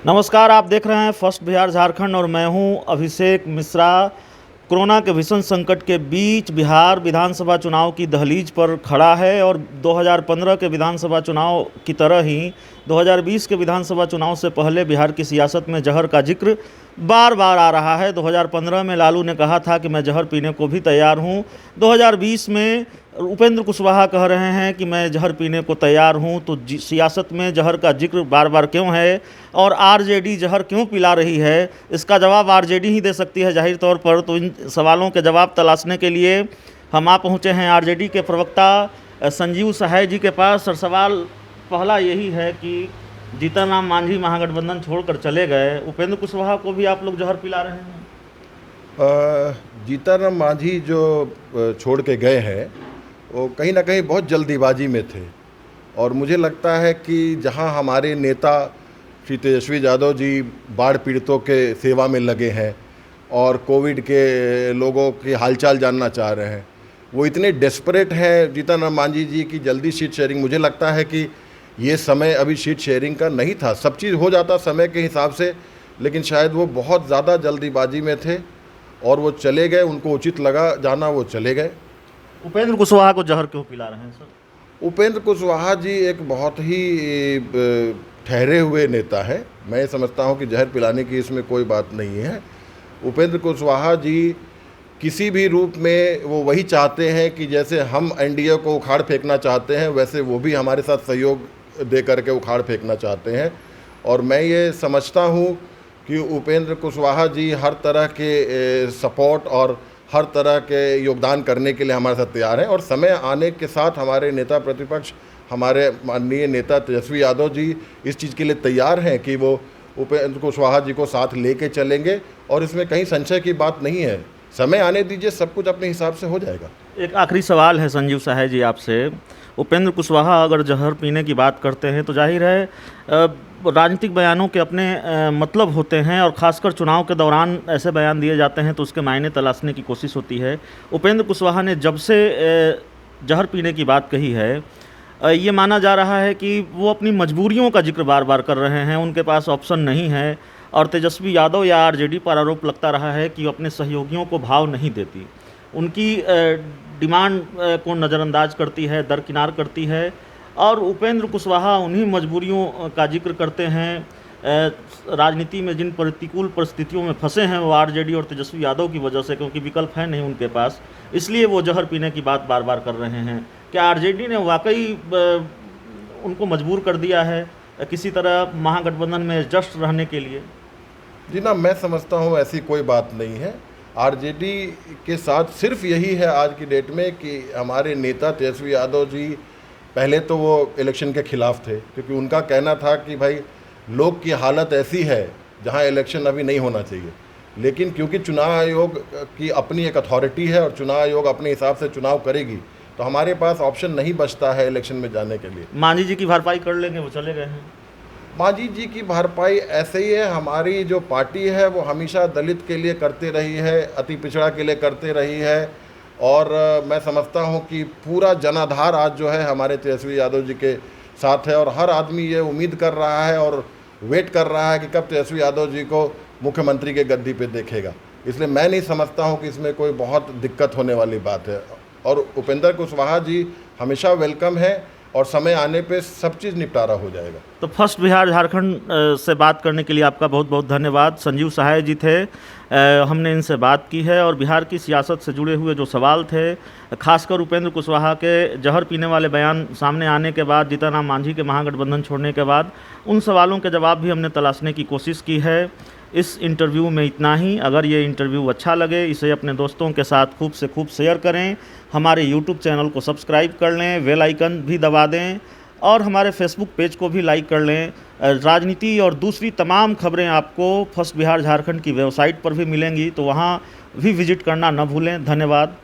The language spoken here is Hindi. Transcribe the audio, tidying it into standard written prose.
नमस्कार, आप देख रहे हैं फर्स्ट बिहार झारखंड और मैं हूं अभिषेक मिश्रा। कोरोना के भीषण संकट के बीच बिहार विधानसभा चुनाव की दहलीज पर खड़ा है और 2015 के विधानसभा चुनाव की तरह ही 2020 के विधानसभा चुनाव से पहले बिहार की सियासत में जहर का जिक्र बार बार आ रहा है। 2015 में लालू ने कहा था कि मैं जहर पीने को भी तैयार हूं। 2020 में उपेंद्र कुशवाहा कह रहे हैं कि मैं जहर पीने को तैयार हूं। तो सियासत में जहर का जिक्र बार बार क्यों है और आरजेडी जहर क्यों पिला रही है, इसका जवाब आरजेडी ही दे सकती है जाहिर तौर पर। तो इन सवालों के जवाब तलाशने के लिए हम आ पहुँचे हैं आरजेडी के प्रवक्ता संजीव सहाय जी के पास। और सवाल पहला यही है कि जीतन राम मांझी महागठबंधन छोड़कर चले गए, उपेंद्र कुशवाहा को भी आप लोग जहर पिला रहे हैं। जीतन राम मांझी जो छोड़ के गए हैं वो कहीं ना कहीं बहुत जल्दीबाजी में थे और मुझे लगता है कि जहां हमारे नेता श्री तेजस्वी यादव जी बाढ़ पीड़ितों के सेवा में लगे हैं और कोविड के लोगों की हालचाल जानना चाह रहे हैं, वो इतने डेस्परेट हैं जीतन राम मांझी जी की जल्दी सीट शेयरिंग। मुझे लगता है कि ये समय अभी सीट शेयरिंग का नहीं था, सब चीज़ हो जाता समय के हिसाब से, लेकिन शायद वो बहुत ज़्यादा जल्दीबाजी में थे और वो चले गए। उनको उचित लगा जाना, वो चले गए। उपेंद्र कुशवाहा को जहर क्यों पिला रहे हैं सर? उपेंद्र कुशवाहा जी एक बहुत ही ठहरे हुए नेता है। मैं समझता हूं कि जहर पिलाने की इसमें कोई बात नहीं है। उपेंद्र कुशवाहा जी किसी भी रूप में वो वही चाहते हैं कि जैसे हम एनडीए को उखाड़ फेंकना चाहते हैं, वैसे वो भी हमारे साथ सहयोग दे करके उखाड़ फेंकना चाहते हैं। और मैं ये समझता हूं कि उपेंद्र कुशवाहा जी हर तरह के सपोर्ट और हर तरह के योगदान करने के लिए हमारे साथ तैयार हैं। और समय आने के साथ हमारे नेता प्रतिपक्ष, हमारे माननीय नेता तेजस्वी यादव जी इस चीज़ के लिए तैयार हैं कि वो उपेंद्र कुशवाहा जी को साथ लेके चलेंगे और इसमें कहीं संशय की बात नहीं है। समय आने दीजिए, सब कुछ अपने हिसाब से हो जाएगा। एक आखिरी सवाल है संजीव सहाय जी आपसे। उपेंद्र कुशवाहा अगर जहर पीने की बात करते हैं तो जाहिर है राजनीतिक बयानों के अपने मतलब होते हैं और ख़ासकर चुनाव के दौरान ऐसे बयान दिए जाते हैं तो उसके मायने तलाशने की कोशिश होती है। उपेंद्र कुशवाहा ने जब से जहर पीने की बात कही है, ये माना जा रहा है कि वो अपनी मजबूरियों का जिक्र बार बार कर रहे हैं, उनके पास ऑप्शन नहीं है। और तेजस्वी यादव या आरजेडी पर आरोप लगता रहा है कि अपने सहयोगियों को भाव नहीं देती, उनकी डिमांड को नज़रअंदाज करती है, दरकिनार करती है। और उपेंद्र कुशवाहा उन्हीं मजबूरियों का जिक्र करते हैं। राजनीति में जिन प्रतिकूल परिस्थितियों में फंसे हैं वो आरजेडी और तेजस्वी यादव की वजह से, क्योंकि विकल्प है नहीं उनके पास, इसलिए वो जहर पीने की बात बार बार कर रहे हैं। क्या आरजेडी ने वाकई उनको मजबूर कर दिया है किसी तरह महागठबंधन में एडजस्ट रहने के लिए? जी ना, मैं समझता हूँ ऐसी कोई बात नहीं है। आरजेडी के साथ सिर्फ यही है आज की डेट में कि हमारे नेता तेजस्वी यादव जी पहले तो वो इलेक्शन के खिलाफ थे, क्योंकि उनका कहना था कि भाई लोग की हालत ऐसी है जहां इलेक्शन अभी नहीं होना चाहिए। लेकिन क्योंकि चुनाव आयोग की अपनी एक अथॉरिटी है और चुनाव आयोग अपने हिसाब से चुनाव करेगी, तो हमारे पास ऑप्शन नहीं बचता है इलेक्शन में जाने के लिए। मांझी जी की भरपाई कर लेंगे, वो चले गए हैं। मांझी जी की भरपाई ऐसे ही है। हमारी जो पार्टी है वो हमेशा दलित के लिए करते रही है, अति पिछड़ा के लिए करते रही है। और मैं समझता हूं कि पूरा जनाधार आज जो है हमारे तेजस्वी यादव जी के साथ है और हर आदमी ये उम्मीद कर रहा है और वेट कर रहा है कि कब तेजस्वी यादव जी को मुख्यमंत्री के गद्दी पे देखेगा। इसलिए मैं नहीं समझता हूं कि इसमें कोई बहुत दिक्कत होने वाली बात है। और उपेंद्र कुशवाहा जी हमेशा वेलकम है और समय आने पे सब चीज़ निपटारा हो जाएगा। तो फर्स्ट बिहार झारखंड से बात करने के लिए आपका बहुत बहुत धन्यवाद। संजीव सहाय जी थे, हमने इनसे बात की है और बिहार की सियासत से जुड़े हुए जो सवाल थे, खासकर उपेंद्र कुशवाहा के जहर पीने वाले बयान सामने आने के बाद, जीतन राम मांझी के महागठबंधन छोड़ने के बाद, उन सवालों के जवाब भी हमने तलाशने की कोशिश की है। इस इंटरव्यू में इतना ही। अगर ये इंटरव्यू अच्छा लगे, इसे अपने दोस्तों के साथ खूब से खूब शेयर करें, हमारे यूट्यूब चैनल को सब्सक्राइब कर लें, बेल आइकन भी दबा दें और हमारे फेसबुक पेज को भी लाइक कर लें। राजनीति और दूसरी तमाम खबरें आपको फर्स्ट बिहार झारखंड की वेबसाइट पर भी मिलेंगी, तो वहाँ भी विजिट करना न भूलें। धन्यवाद।